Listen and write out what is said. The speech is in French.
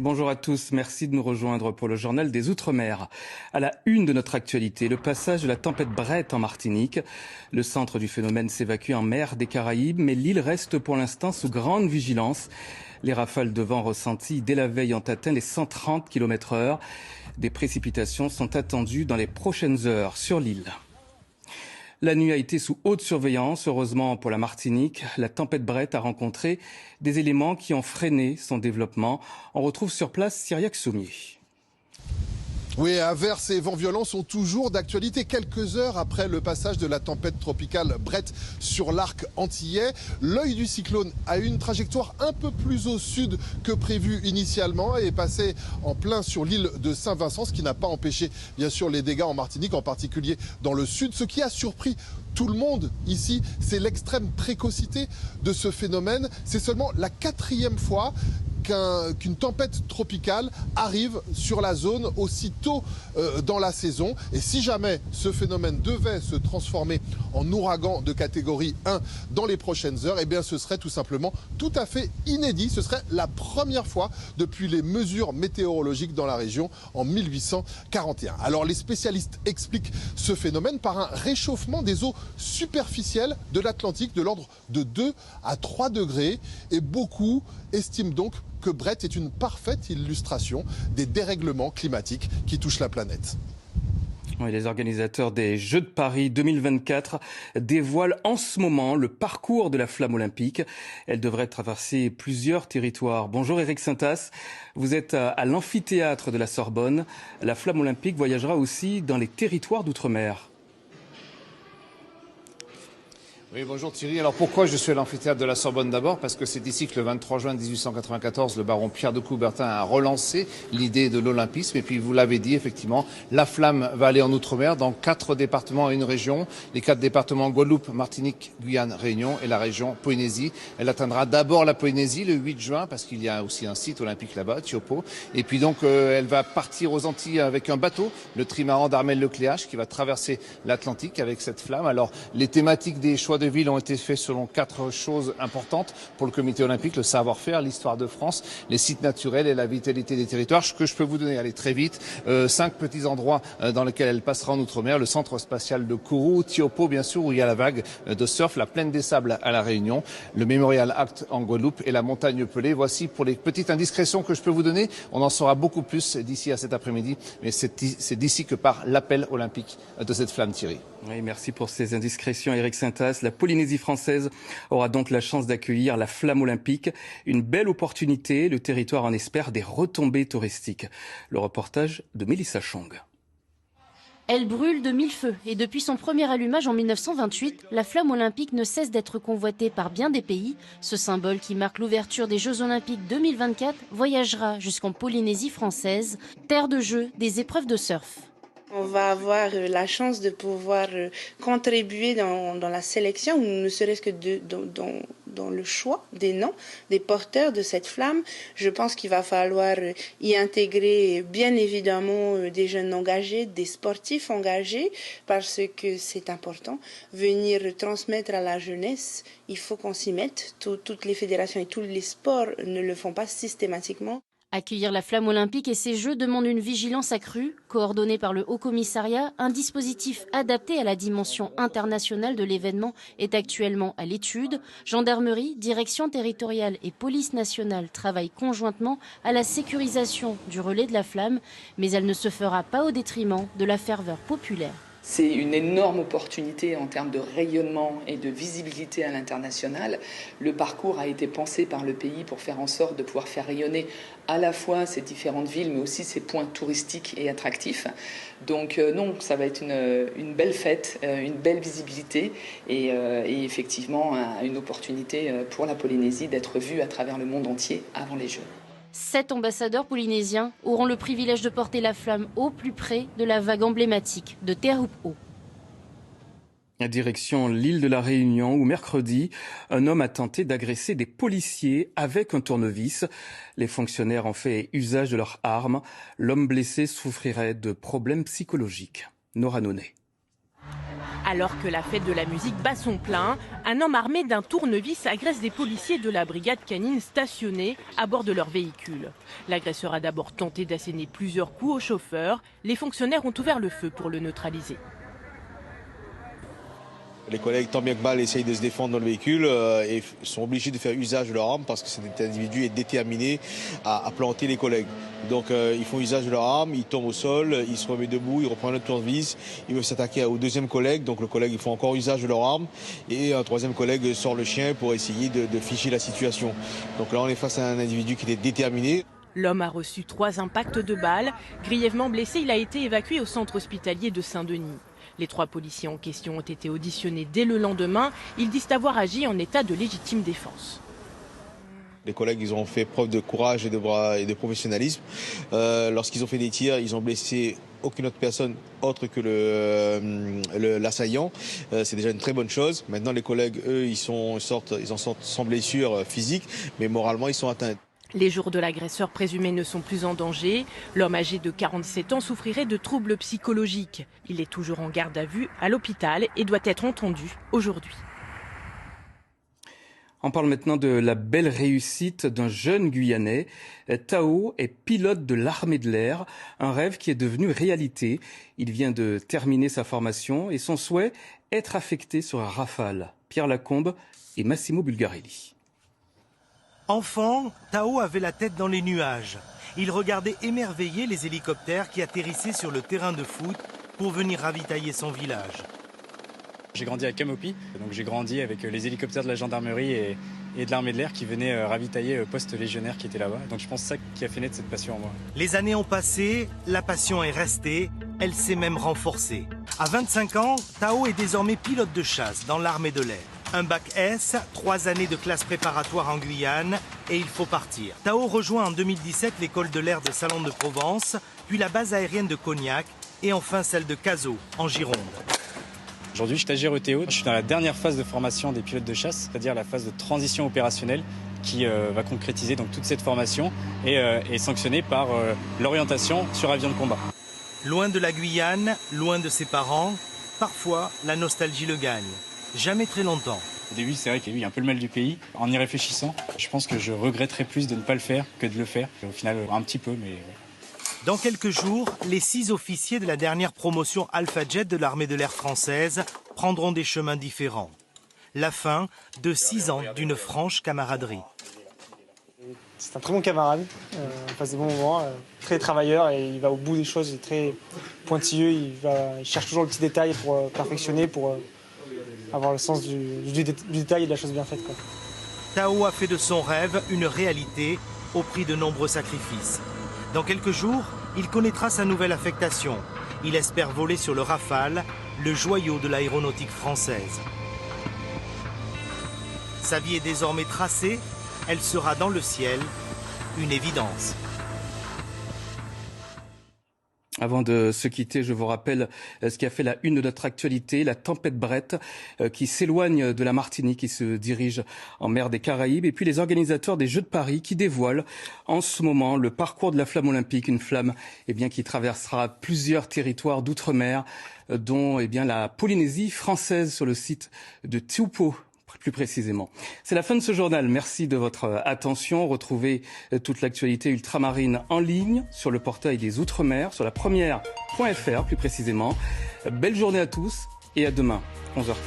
Bonjour à tous, merci de nous rejoindre pour le journal des Outre-mer. À la une de notre actualité, le passage de la tempête Brett en Martinique. Le centre du phénomène s'évacue en mer des Caraïbes, mais l'île reste pour l'instant sous grande vigilance. Les rafales de vent ressenties dès la veille ont atteint les 130 km/h. Des précipitations sont attendues dans les prochaines heures sur l'île. La nuit a été sous haute surveillance. Heureusement pour la Martinique, la tempête Brett a rencontré des éléments qui ont freiné son développement. On retrouve sur place Cyriaque Sommier. Oui, averses et vents violents sont toujours d'actualité. Quelques heures après le passage de la tempête tropicale Brett sur l'arc antillais, l'œil du cyclone a eu une trajectoire un peu plus au sud que prévu initialement et est passé en plein sur l'île de Saint-Vincent, ce qui n'a pas empêché bien sûr les dégâts en Martinique, en particulier dans le sud. Ce qui a surpris tout le monde ici, c'est l'extrême précocité de ce phénomène. C'est seulement la 4e fois qu'une tempête tropicale arrive sur la zone aussitôt dans la saison. Et si jamais ce phénomène devait se transformer en ouragan de catégorie 1 dans les prochaines heures, eh bien ce serait tout simplement tout à fait inédit. Ce serait la première fois depuis les mesures météorologiques dans la région en 1841. Alors les spécialistes expliquent ce phénomène par un réchauffement des eaux superficielles de l'Atlantique de l'ordre de 2 à 3 degrés. Et beaucoup estiment donc que Brett est une parfaite illustration des dérèglements climatiques qui touchent la planète. Oui, les organisateurs des Jeux de Paris 2024 dévoilent en ce moment le parcours de la flamme olympique. Elle devrait traverser plusieurs territoires. Bonjour Éric Sintas, vous êtes à l'amphithéâtre de la Sorbonne. La flamme olympique voyagera aussi dans les territoires d'outre-mer. Oui, bonjour Thierry. Alors pourquoi je suis à l'amphithéâtre de la Sorbonne d'abord? Parce que c'est ici que le 23 juin 1894, le baron Pierre de Coubertin a relancé l'idée de l'olympisme. Et puis vous l'avez dit, effectivement, la flamme va aller en Outre-mer dans 4 départements et une région. Les 4 départements Guadeloupe, Martinique, Guyane, Réunion et la région Polynésie. Elle atteindra d'abord la Polynésie le 8 juin parce qu'il y a aussi un site olympique là-bas, Tiopo. Et puis donc elle va partir aux Antilles avec un bateau, le trimaran d'Armel Lecléache, qui va traverser l'Atlantique avec cette flamme. Alors les thématiques des choix de ville ont été faits selon 4 choses importantes pour le comité olympique: le savoir-faire, l'histoire de France, les sites naturels et la vitalité des territoires. Ce que je peux vous donner, allez très vite, 5 petits endroits dans lesquels elle passera en Outre-mer: le centre spatial de Kourou, Tiopo bien sûr, où il y a la vague de surf, la plaine des Sables à la Réunion, le Mémorial Act en Guadeloupe et la montagne Pelée. Voici pour les petites indiscrétions que je peux vous donner. On en saura beaucoup plus d'ici à cet après-midi, mais c'est d'ici que part l'appel olympique de cette flamme, Thierry. Oui, merci pour ces indiscrétions, Éric Sintas. La Polynésie française aura donc la chance d'accueillir la flamme olympique. Une belle opportunité. Le territoire en espère des retombées touristiques. Le reportage de Mélissa Chong. Elle brûle de 1000 feux et depuis son premier allumage en 1928, la flamme olympique ne cesse d'être convoitée par bien des pays. Ce symbole qui marque l'ouverture des Jeux olympiques 2024 voyagera jusqu'en Polynésie française, terre de jeu des épreuves de surf. On va avoir la chance de pouvoir contribuer dans la sélection, ou ne serait-ce que dans le choix des noms des porteurs de cette flamme. Je pense qu'il va falloir y intégrer bien évidemment des jeunes engagés, des sportifs engagés, parce que c'est important. Venir transmettre à la jeunesse, il faut qu'on s'y mette. Toutes les fédérations et tous les sports ne le font pas systématiquement. Accueillir la flamme olympique et ces Jeux demande une vigilance accrue, coordonnée par le Haut Commissariat. Un dispositif adapté à la dimension internationale de l'événement est actuellement à l'étude. Gendarmerie, direction territoriale et police nationale travaillent conjointement à la sécurisation du relais de la flamme, mais elle ne se fera pas au détriment de la ferveur populaire. C'est une énorme opportunité en termes de rayonnement et de visibilité à l'international. Le parcours a été pensé par le pays pour faire en sorte de pouvoir faire rayonner à la fois ces différentes villes, mais aussi ces points touristiques et attractifs. Donc non, ça va être une belle fête, une belle visibilité et effectivement une opportunité pour la Polynésie d'être vue à travers le monde entier avant les Jeux. 7 ambassadeurs polynésiens auront le privilège de porter la flamme au plus près de la vague emblématique de Teahupo'o. Direction l'île de la Réunion où mercredi, un homme a tenté d'agresser des policiers avec un tournevis. Les fonctionnaires ont fait usage de leurs armes. L'homme blessé souffrirait de problèmes psychologiques. Nora Nonet. Alors que la fête de la musique bat son plein, un homme armé d'un tournevis agresse des policiers de la brigade canine stationnés à bord de leur véhicule. L'agresseur a d'abord tenté d'asséner plusieurs coups au chauffeur. Les fonctionnaires ont ouvert le feu pour le neutraliser. Les collègues, tant bien que mal, essayent de se défendre dans le véhicule et sont obligés de faire usage de leur arme parce que cet individu est déterminé à planter les collègues. Donc ils font usage de leur arme, ils tombent au sol, ils se remettent debout, ils reprennent le tournevis, ils veulent s'attaquer au deuxième collègue. Donc le collègue, ils font encore usage de leur arme et un troisième collègue sort le chien pour essayer de figer la situation. Donc là, on est face à un individu qui était déterminé. L'homme a reçu 3 impacts de balles. Grièvement blessé, il a été évacué au centre hospitalier de Saint-Denis. Les 3 policiers en question ont été auditionnés dès le lendemain. Ils disent avoir agi en état de légitime défense. Les collègues, ils ont fait preuve de courage et de professionnalisme. Lorsqu'ils ont fait des tirs, ils ont blessé aucune autre personne autre que l'assaillant. C'est déjà une très bonne chose. Maintenant, les collègues, eux, ils en sortent sans blessure physique, mais moralement, ils sont atteints. Les jours de l'agresseur présumé ne sont plus en danger. L'homme âgé de 47 ans souffrirait de troubles psychologiques. Il est toujours en garde à vue à l'hôpital et doit être entendu aujourd'hui. On parle maintenant de la belle réussite d'un jeune Guyanais. Tao est pilote de l'armée de l'air, un rêve qui est devenu réalité. Il vient de terminer sa formation et son souhait, être affecté sur un Rafale. Pierre Lacombe et Massimo Bulgarelli. Enfant, Tao avait la tête dans les nuages. Il regardait émerveillé les hélicoptères qui atterrissaient sur le terrain de foot pour venir ravitailler son village. J'ai grandi à Camopi, donc j'ai grandi avec les hélicoptères de la gendarmerie et de l'armée de l'air qui venaient ravitailler le poste légionnaire qui était là-bas. Donc je pense que c'est ça qui a fait naître cette passion en moi. Les années ont passé, la passion est restée, elle s'est même renforcée. À 25 ans, Tao est désormais pilote de chasse dans l'armée de l'air. Un bac S, 3 années de classe préparatoire en Guyane et il faut partir. Tao rejoint en 2017 l'école de l'air de Salon de Provence, puis la base aérienne de Cognac et enfin celle de Cazaux en Gironde. Aujourd'hui, je suis stagiaire ETO. Je suis dans la dernière phase de formation des pilotes de chasse, c'est-à-dire la phase de transition opérationnelle qui va concrétiser donc toute cette formation et est sanctionnée par l'orientation sur avion de combat. Loin de la Guyane, loin de ses parents, parfois la nostalgie le gagne. Jamais très longtemps. Au début, c'est vrai qu'il y a eu un peu le mal du pays. En y réfléchissant, je pense que je regretterais plus de ne pas le faire que de le faire. Au final, un petit peu, mais... Dans quelques jours, les 6 officiers de la dernière promotion Alpha Jet de l'armée de l'air française prendront des chemins différents. La fin de 6 ans d'une franche camaraderie. C'est un très bon camarade, on passe des bons moments, très travailleur et il va au bout des choses, il est très pointilleux, il cherche toujours le petit détail pour perfectionner, pour avoir le sens du détail et de la chose bien faite, quoi. Tao a fait de son rêve une réalité au prix de nombreux sacrifices. Dans quelques jours, il connaîtra sa nouvelle affectation. Il espère voler sur le Rafale, le joyau de l'aéronautique française. Sa vie est désormais tracée, elle sera dans le ciel, une évidence. Avant de se quitter, je vous rappelle ce qui a fait la une de notre actualité, la tempête Brett qui s'éloigne de la Martinique, qui se dirige en mer des Caraïbes, et puis les organisateurs des Jeux de Paris qui dévoilent en ce moment le parcours de la flamme olympique, une flamme qui traversera plusieurs territoires d'outre-mer, dont la Polynésie française sur le site de Taupo. Plus précisément. C'est la fin de ce journal. Merci de votre attention. Retrouvez toute l'actualité ultramarine en ligne sur le portail des Outre-mer, sur la première.fr plus précisément. Belle journée à tous et à demain, 11h30.